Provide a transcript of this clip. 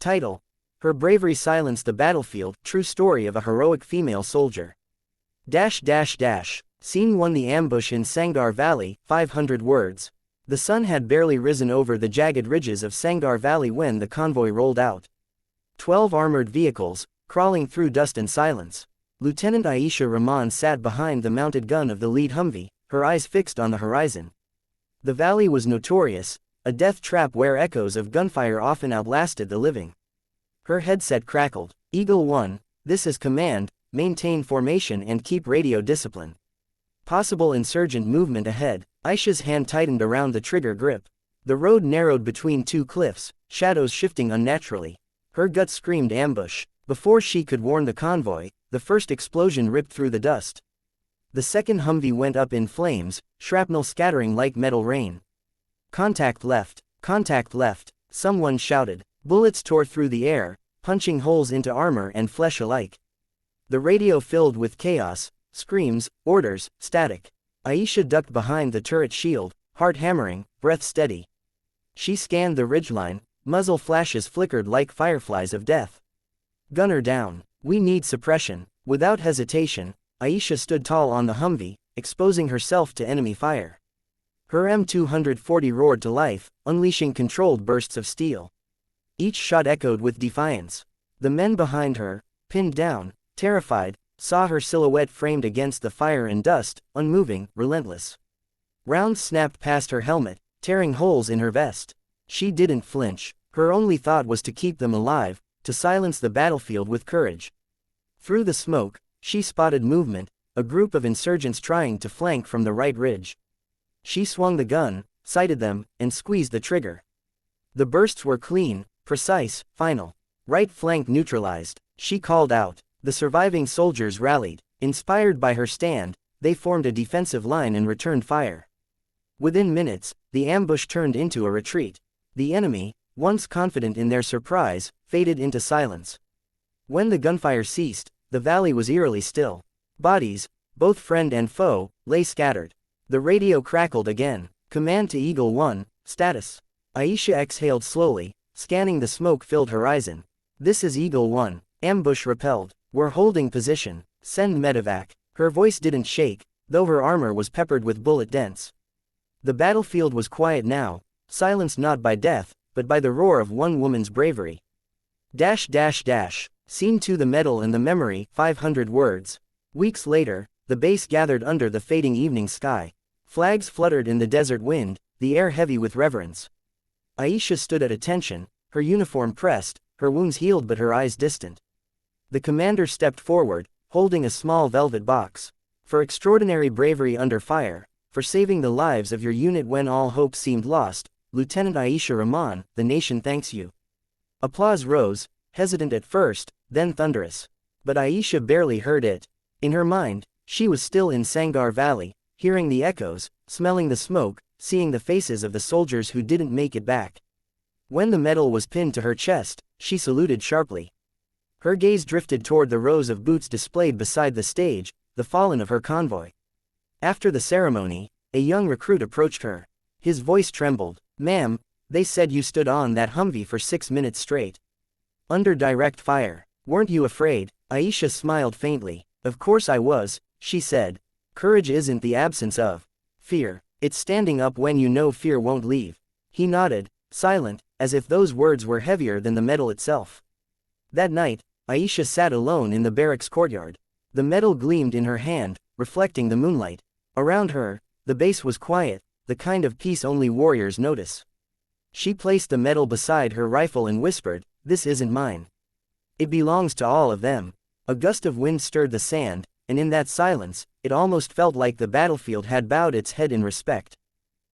Title: Her bravery silenced the battlefield, true story of a heroic female soldier. Scene 1: The ambush in Sangar Valley, 500 words. The sun had barely risen over the jagged ridges of Sangar Valley when the convoy rolled out. 12 armored vehicles, crawling through dust and silence. Lieutenant Aisha Rahman sat behind the mounted gun of the lead Humvee, her eyes fixed on the horizon. The valley was notorious, a death trap where echoes of gunfire often outlasted the living. Her headset crackled. Eagle 1, this is command, maintain formation and keep radio discipline. Possible insurgent movement ahead. Aisha's hand tightened around the trigger grip. The road narrowed between two cliffs, shadows shifting unnaturally. Her gut screamed ambush. Before she could warn the convoy, the first explosion ripped through the dust. The second Humvee went up in flames, shrapnel scattering like metal rain. Contact left, someone shouted. Bullets tore through the air, punching holes into armor and flesh alike. The radio filled with chaos, screams, orders, static. Aisha ducked behind the turret shield, heart hammering, breath steady. She scanned the ridgeline, muzzle flashes flickered like fireflies of death. Gunner down. We need suppression. Without hesitation, Aisha stood tall on the Humvee, exposing herself to enemy fire. Her M240 roared to life, unleashing controlled bursts of steel. Each shot echoed with defiance. The men behind her, pinned down, terrified, saw her silhouette framed against the fire and dust, unmoving, relentless. Rounds snapped past her helmet, tearing holes in her vest. She didn't flinch. Her only thought was to keep them alive, to silence the battlefield with courage. Through the smoke, she spotted movement, a group of insurgents trying to flank from the right ridge. She swung the gun, sighted them, and squeezed the trigger. The bursts were clean, precise, final. Right flank neutralized. She called out. The surviving soldiers rallied. Inspired by her stand, they formed a defensive line and returned fire. Within minutes, the ambush turned into a retreat. The enemy, once confident in their surprise, faded into silence. When the gunfire ceased, the valley was eerily still. Bodies, both friend and foe, lay scattered. The radio crackled again. Command to Eagle 1, status. Aisha exhaled slowly, scanning the smoke-filled horizon. This is Eagle 1, ambush repelled. We're holding position. Send medevac. Her voice didn't shake, though her armor was peppered with bullet dents. The battlefield was quiet now, silenced not by death, but by the roar of one woman's bravery. Scene 2: The medal and the memory, 500 words. Weeks later, the base gathered under the fading evening sky. Flags fluttered in the desert wind, the air heavy with reverence. Aisha stood at attention, her uniform pressed, her wounds healed but her eyes distant. The commander stepped forward, holding a small velvet box. For extraordinary bravery under fire, for saving the lives of your unit when all hope seemed lost, Lieutenant Aisha Rahman, the nation thanks you. Applause rose, hesitant at first, then thunderous. But Aisha barely heard it. In her mind, she was still in Sangar Valley, hearing the echoes, smelling the smoke, seeing the faces of the soldiers who didn't make it back. When the medal was pinned to her chest, she saluted sharply. Her gaze drifted toward the rows of boots displayed beside the stage, the fallen of her convoy. After the ceremony, a young recruit approached her. His voice trembled. "Ma'am, they said you stood on that Humvee for 6 minutes straight. Under direct fire. Weren't you afraid?" Aisha smiled faintly. "Of course I was," she said. "Courage isn't the absence of fear. It's standing up when you know fear won't leave." He nodded, silent, as if those words were heavier than the medal itself. That night, Aisha sat alone in the barracks courtyard. The medal gleamed in her hand, reflecting the moonlight. Around her, the base was quiet, the kind of peace only warriors notice. She placed the medal beside her rifle and whispered, "This isn't mine. It belongs to all of them." A gust of wind stirred the sand, and in that silence, it almost felt like the battlefield had bowed its head in respect.